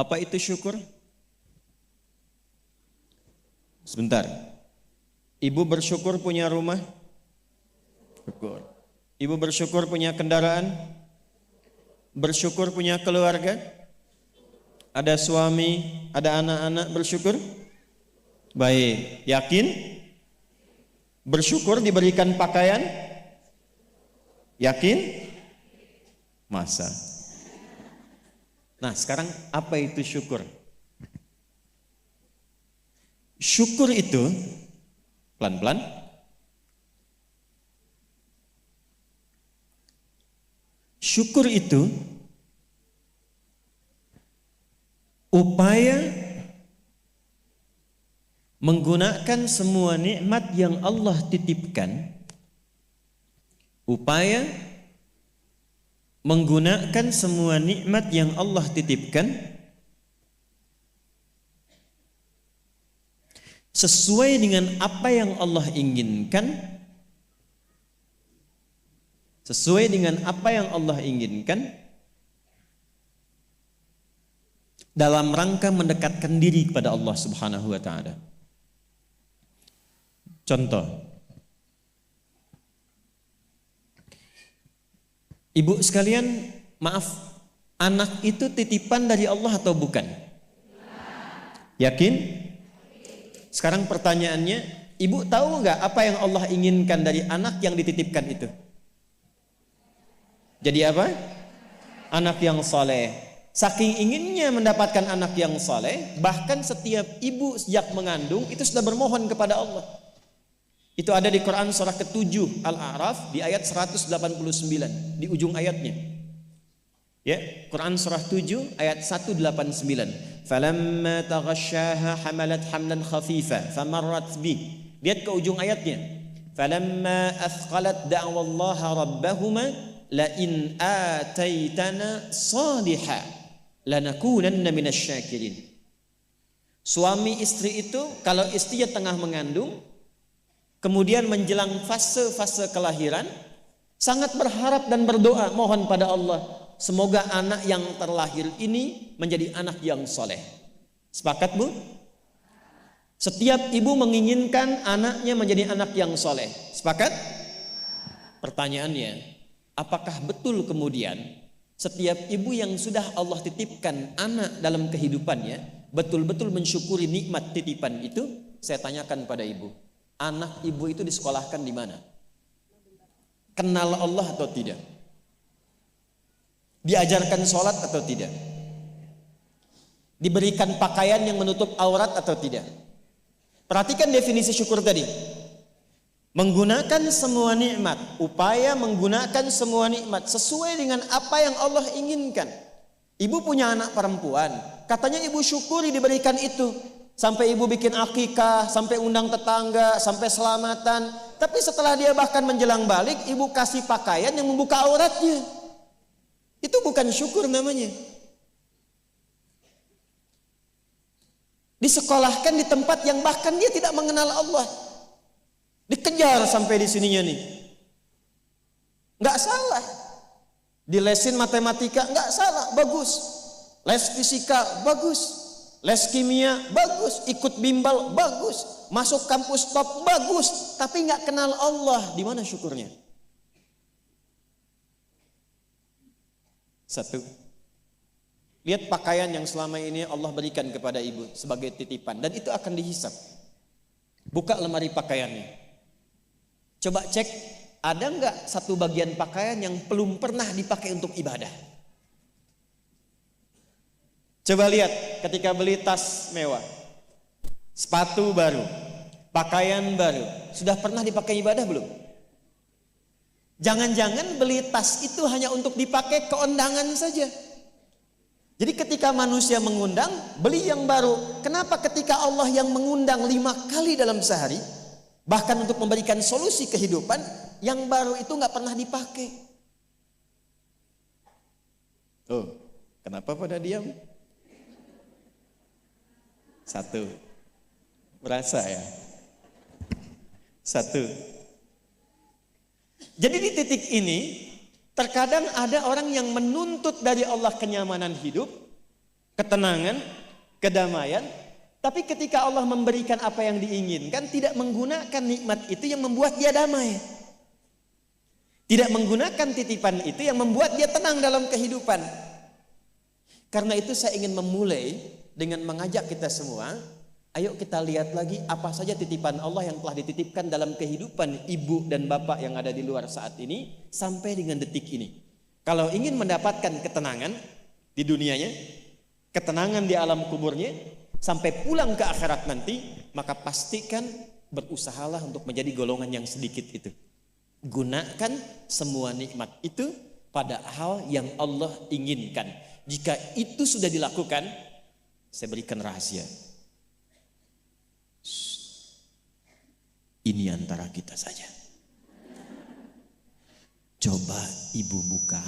Apa itu syukur? Sebentar. Ibu bersyukur punya rumah? Syukur. Ibu bersyukur punya kendaraan? Bersyukur punya keluarga? Ada suami, ada anak-anak, bersyukur? Baik. Yakin? Bersyukur diberikan pakaian? Yakin? Masa? Nah, sekarang apa itu syukur? Syukur itu pelan-pelan. Syukur itu upaya menggunakan semua nikmat yang Allah titipkan, upaya menggunakan semua nikmat yang Allah titipkan sesuai dengan apa yang Allah inginkan, sesuai dengan apa yang Allah inginkan, dalam rangka mendekatkan diri kepada Allah Subhanahu wa taala. Contoh, ibu sekalian, maaf, anak itu titipan dari Allah atau bukan? Yakin? Sekarang pertanyaannya, ibu tahu nggak apa yang Allah inginkan dari anak yang dititipkan itu? Jadi apa? Anak yang saleh. Saking inginnya mendapatkan anak yang saleh, bahkan setiap ibu sejak mengandung itu sudah bermohon kepada Allah. Itu ada di Quran surah ke-7 Al-A'raf di ayat 189 di ujung ayatnya. Ya, Quran surah 7 ayat 189. Falamma taghasyaha hamalat hamlan khafifa famarrat bi. Lihat ke ujung ayatnya. Falamma athqalat da'wallaha rabbahuma la in ataitana salihah lanakunanna minasyakirin. Suami istri itu kalau istrinya tengah mengandung, kemudian menjelang fase-fase kelahiran, sangat berharap dan berdoa mohon pada Allah, semoga anak yang terlahir ini menjadi anak yang soleh. Sepakat, Bu? Setiap ibu menginginkan anaknya menjadi anak yang soleh. Sepakat? Pertanyaannya, apakah betul kemudian setiap ibu yang sudah Allah titipkan anak dalam kehidupannya betul-betul mensyukuri nikmat titipan itu? Saya tanyakan pada ibu, anak ibu itu disekolahkan di mana? Kenal Allah atau tidak? Diajarkan sholat atau tidak? Diberikan pakaian yang menutup aurat atau tidak? Perhatikan definisi syukur tadi. Menggunakan semua nikmat, upaya menggunakan semua nikmat sesuai dengan apa yang Allah inginkan. Ibu punya anak perempuan, katanya ibu syukuri diberikan itu. Sampai ibu bikin akikah, sampai undang tetangga, sampai selamatan. Tapi setelah dia bahkan menjelang balik, ibu kasih pakaian yang membuka auratnya. Itu bukan syukur namanya. Disekolahkan di tempat yang bahkan dia tidak mengenal Allah. Dikejar sampai di sininya nih. Nggak salah. Dilesin matematika, nggak salah, bagus. Les fisika, bagus. Les kimia, bagus. Ikut bimbel, bagus. Masuk kampus top, bagus. Tapi nggak kenal Allah, di mana syukurnya? Satu, lihat pakaian yang selama ini Allah berikan kepada ibu sebagai titipan, dan itu akan dihisap. Buka lemari pakaiannya. Coba cek, ada nggak satu bagian pakaian yang belum pernah dipakai untuk ibadah? Coba lihat ketika beli tas mewah, sepatu baru, pakaian baru, sudah pernah dipakai ibadah belum? Jangan-jangan beli tas itu hanya untuk dipakai keundangan saja. Jadi ketika manusia mengundang, beli yang baru. Kenapa ketika Allah yang mengundang 5 kali dalam sehari, bahkan untuk memberikan solusi kehidupan, yang baru itu nggak pernah dipakai? Oh, kenapa pada diam? Satu, merasa ya. Satu. Jadi di titik ini, terkadang ada orang yang menuntut dari Allah kenyamanan hidup, ketenangan, kedamaian. Tapi ketika Allah memberikan apa yang diinginkan, tidak menggunakan nikmat itu yang membuat dia damai. Tidak menggunakan titipan itu yang membuat dia tenang dalam kehidupan. Karena itu saya ingin memulai dengan mengajak kita semua, ayo kita lihat lagi apa saja titipan Allah yang telah dititipkan dalam kehidupan ibu dan bapak yang ada di luar saat ini sampai dengan detik ini. Kalau ingin mendapatkan ketenangan di dunianya, ketenangan di alam kuburnya, sampai pulang ke akhirat nanti, maka pastikan berusahalah untuk menjadi golongan yang sedikit itu. Gunakan semua nikmat itu pada hal yang Allah inginkan. Jika itu sudah dilakukan, saya berikan rahasia. Ini antara kita saja. Coba ibu buka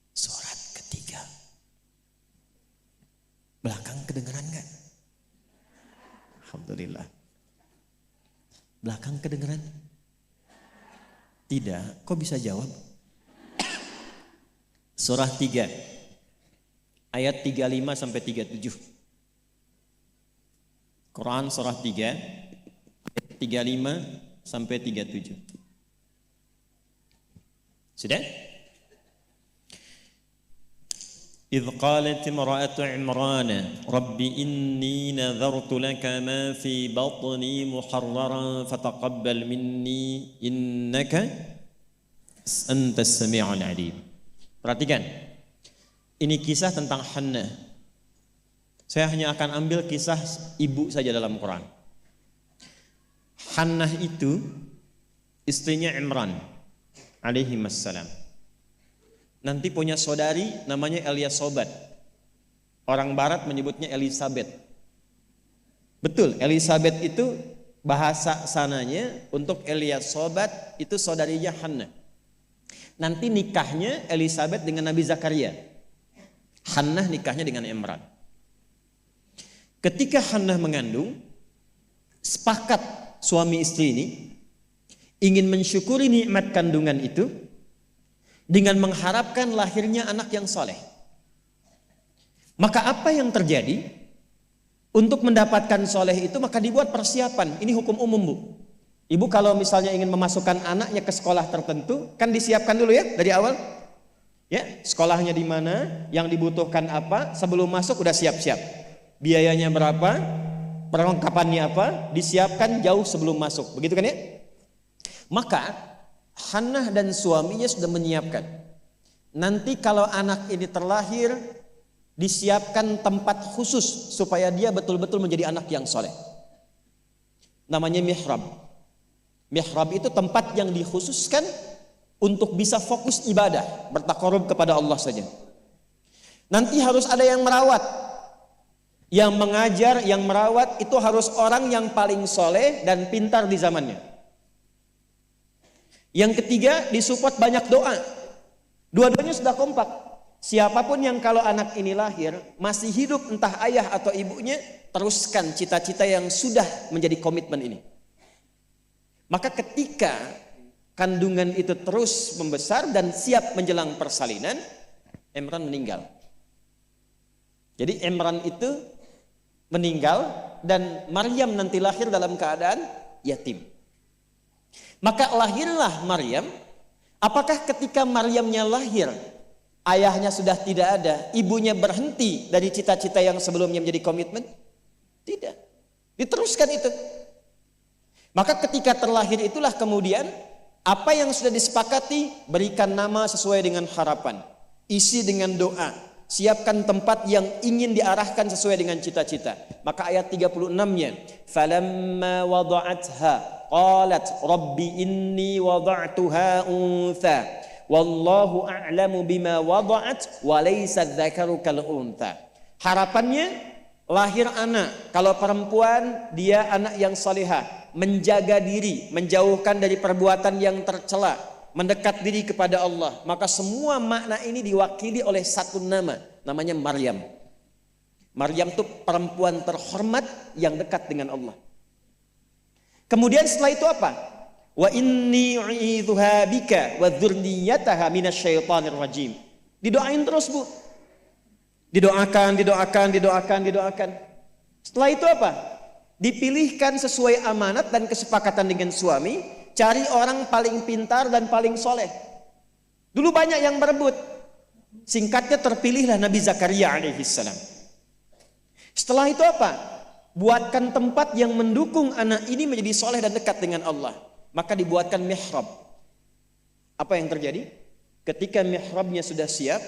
surat ketiga. Belakang kedengeran gak? Alhamdulillah. Belakang kedengeran? Tidak. Kok bisa jawab? Surah 3 ayat 35 sampai 37. Quran surah 3 ayat 35 sampai 37. Sudah? إذ قالت امرأة عمران رب إني نذرت لك ما في بطني محررا فتقبل مني إنك أنت السميع العليم. Perhatikan, ini kisah tentang Hannah. Saya hanya akan ambil kisah ibu saja dalam Quran. Hannah itu istrinya Imran alaihi wassalam. Nanti punya saudari namanya Eliasobat. Orang barat menyebutnya Elizabeth. Betul, Elizabeth itu bahasa sananya untuk Eliasobat itu saudarinya Hannah. Nanti nikahnya Elizabeth dengan Nabi Zakaria. Hannah nikahnya dengan Imran. Ketika Hannah mengandung, sepakat suami istri ini ingin mensyukuri nikmat kandungan itu dengan mengharapkan lahirnya anak yang soleh. Maka apa yang terjadi? Untuk mendapatkan soleh itu maka dibuat persiapan. Ini hukum umum, Bu. Ibu kalau misalnya ingin memasukkan anaknya ke sekolah tertentu, kan disiapkan dulu ya dari awal. Ya, sekolahnya di mana, yang dibutuhkan apa, sebelum masuk udah siap-siap. Biayanya berapa, perlengkapannya apa, disiapkan jauh sebelum masuk. Begitu kan ya? Maka Hannah dan suaminya sudah menyiapkan. Nanti kalau anak ini terlahir, disiapkan tempat khusus supaya dia betul-betul menjadi anak yang soleh. Namanya mihrab. Mihrab itu tempat yang dikhususkan untuk bisa fokus ibadah, bertakarub kepada Allah saja. Nanti harus ada yang merawat. Yang mengajar, yang merawat itu harus orang yang paling soleh dan pintar di zamannya. Yang ketiga, disupport banyak doa. Dua-duanya sudah kompak. Siapapun yang kalau anak ini lahir masih hidup, entah ayah atau ibunya, teruskan cita-cita yang sudah menjadi komitmen ini. Maka ketika kandungan itu terus membesar dan siap menjelang persalinan, Imran meninggal. Jadi Imran itu meninggal dan Maryam nanti lahir dalam keadaan yatim. Maka lahirlah Maryam. Apakah ketika Maryamnya lahir, ayahnya sudah tidak ada, ibunya berhenti dari cita-cita yang sebelumnya menjadi komitmen? Tidak. Diteruskan itu. Maka ketika terlahir itulah kemudian apa yang sudah disepakati, berikan nama sesuai dengan harapan, isi dengan doa, siapkan tempat yang ingin diarahkan sesuai dengan cita-cita. Maka ayat 36-nya, falamma wada'atha qalat rabbi inni wada'tuha untha wallahu a'lamu bima wada'at wa laysa dzakaru kal untha. Harapannya lahir anak, kalau perempuan dia anak yang salihah, menjaga diri, menjauhkan dari perbuatan yang tercela, mendekat diri kepada Allah. Maka semua makna ini diwakili oleh satu nama, namanya Maryam. Maryam itu perempuan terhormat yang dekat dengan Allah. Kemudian setelah itu apa? Wa inni u'idzuha bika wa dzurriyyataha minasyaitonir rajim. Didoain terus, Bu. Didoakan. Setelah itu apa? Dipilihkan sesuai amanat dan kesepakatan dengan suami, cari orang paling pintar dan paling soleh. Dulu banyak yang berebut. Singkatnya terpilihlah Nabi Zakaria alaihissalam. Setelah itu apa? Buatkan tempat yang mendukung anak ini menjadi soleh dan dekat dengan Allah. Maka dibuatkan mihrab. Apa yang terjadi? Ketika mihrabnya sudah siap,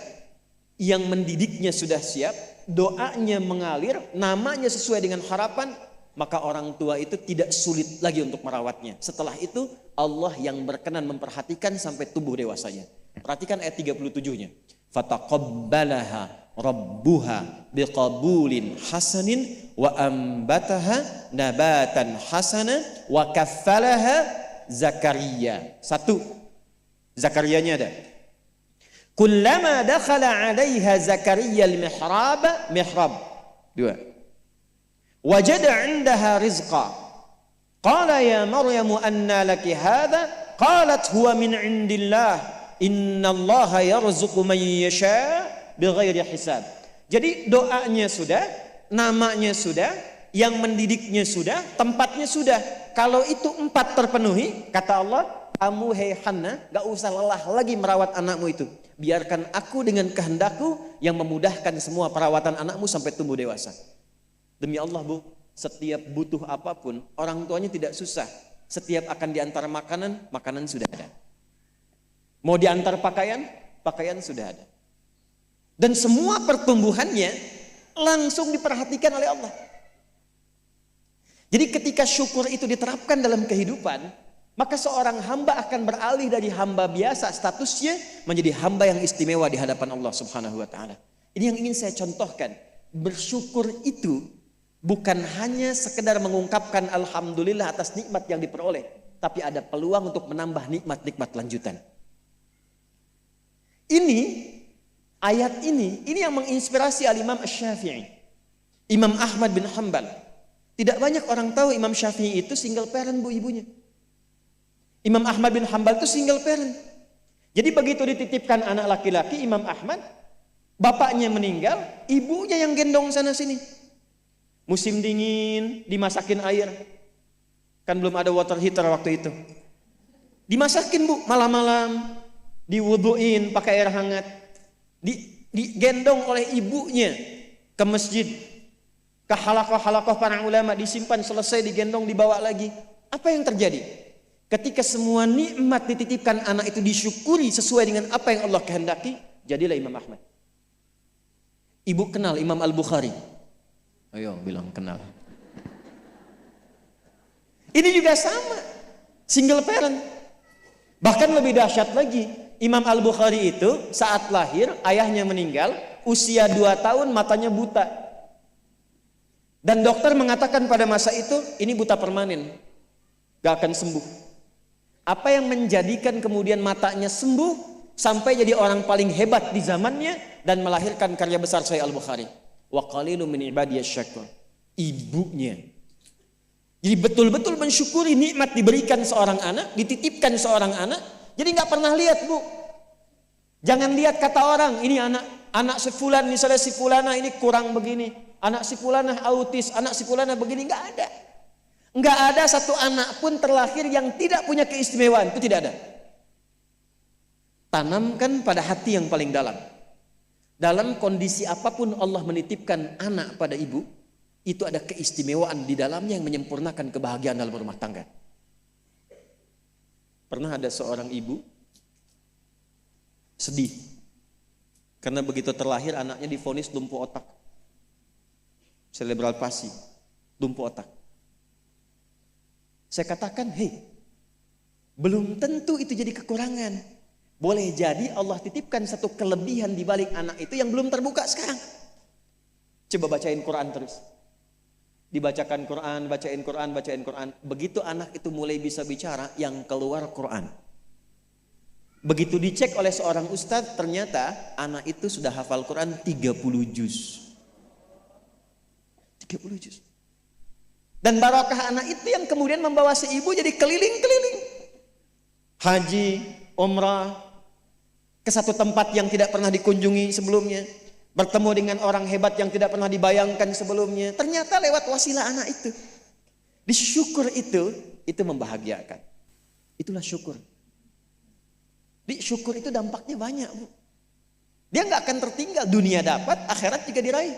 yang mendidiknya sudah siap, doanya mengalir, namanya sesuai dengan harapan, maka orang tua itu tidak sulit lagi untuk merawatnya. Setelah itu Allah yang berkenan memperhatikan sampai tumbuh dewasanya. Perhatikan ayat 37-nya. Fataqabbalaha rabbuha biqabulin hasanin wa ambataha nabatan hasana wa kaffalaha Zakaria. Satu, Zakariyanya ada. Kullama dakhala 'alaiha Zakaria al-mihrab. Dua. Wajada 'indaha rizqa. Qala ya Maryam anna laki hadha? Qalat huwa min 'indillah. Innallaha yarzuqu man yasha bighairi hisab. Jadi doanya sudah, namanya sudah, yang mendidiknya sudah, tempatnya sudah. Kalau itu 4 terpenuhi, kata Allah, kamu hei Hannah, gak usah lelah lagi merawat anakmu itu. Biarkan aku dengan kehendakku yang memudahkan semua perawatan anakmu sampai tumbuh dewasa. Demi Allah Bu, setiap butuh apapun, orang tuanya tidak susah. Setiap akan diantar makanan, makanan sudah ada. Mau diantar pakaian, pakaian sudah ada. Dan semua pertumbuhannya langsung diperhatikan oleh Allah. Jadi ketika syukur itu diterapkan dalam kehidupan, maka seorang hamba akan beralih dari hamba biasa statusnya menjadi hamba yang istimewa di hadapan Allah Subhanahu wa taala. Ini yang ingin saya contohkan. Bersyukur itu bukan hanya sekedar mengungkapkan alhamdulillah atas nikmat yang diperoleh, tapi ada peluang untuk menambah nikmat-nikmat lanjutan. Ini ayat ini yang menginspirasi Al-Imam Asy-Syafi'i. Imam Ahmad bin Hanbal. Tidak banyak orang tahu Imam Syafi'i itu single parent Bu ibunya. Imam Ahmad bin Hanbal itu single parent. Jadi begitu dititipkan anak laki-laki Imam Ahmad, bapaknya meninggal, ibunya yang gendong sana sini. Musim dingin, dimasakin air. Kan belum ada water heater waktu itu. Dimasakin Bu, malam-malam, diwuduin pakai air hangat. Digendong oleh ibunya ke masjid, ke halakoh-halakoh para ulama, disimpan, selesai digendong, dibawa lagi. Apa yang terjadi? Ketika semua nikmat dititipkan anak itu disyukuri sesuai dengan apa yang Allah kehendaki, jadilah Imam Ahmad. Ibu kenal Imam Al-Bukhari? Ayo bilang kenal. Ini juga sama, single parent. Bahkan lebih dahsyat lagi, Imam Al-Bukhari itu saat lahir ayahnya meninggal, usia 2 tahun matanya buta. Dan dokter mengatakan pada masa itu ini buta permanen, gak akan sembuh. Apa yang menjadikan kemudian matanya sembuh sampai jadi orang paling hebat di zamannya dan melahirkan karya besar Sahih Al-Bukhari. Wa qalilun min ibadiyasy syakur. Ibunya. Jadi betul-betul mensyukuri nikmat diberikan seorang anak, dititipkan seorang anak. Jadi nggak pernah lihat Bu. Jangan lihat kata orang ini anak si fulan, misalnya si fulana ini kurang begini, anak si fulana autis, anak si fulana begini, nggak ada. Nggak ada satu anak pun terlahir yang tidak punya keistimewaan, itu tidak ada. Tanamkan pada hati yang paling dalam. Dalam kondisi apapun Allah menitipkan anak pada ibu, itu ada keistimewaan di dalamnya yang menyempurnakan kebahagiaan dalam rumah tangga. Pernah ada seorang ibu sedih karena begitu terlahir anaknya divonis lumpuh otak, cerebral palsy, lumpuh otak. Saya katakan, belum tentu itu jadi kekurangan. Boleh jadi Allah titipkan satu kelebihan di balik anak itu yang belum terbuka sekarang. Coba bacain Quran terus. Dibacakan Quran, bacain Quran, bacain Quran. Begitu anak itu mulai bisa bicara, yang keluar Quran. Begitu dicek oleh seorang ustadz, ternyata anak itu sudah hafal Quran 30 juz. 30 juz. Dan barakah anak itu yang kemudian membawa si ibu jadi keliling-keliling. Haji, umrah, ke satu tempat yang tidak pernah dikunjungi sebelumnya. bertemu dengan orang hebat yang tidak pernah dibayangkan sebelumnya. Ternyata lewat wasilah anak itu. Disyukur itu membahagiakan. Itulah syukur. Syukur itu dampaknya banyak, Bu. Dia nggak akan tertinggal, dunia dapat, akhirat juga diraih.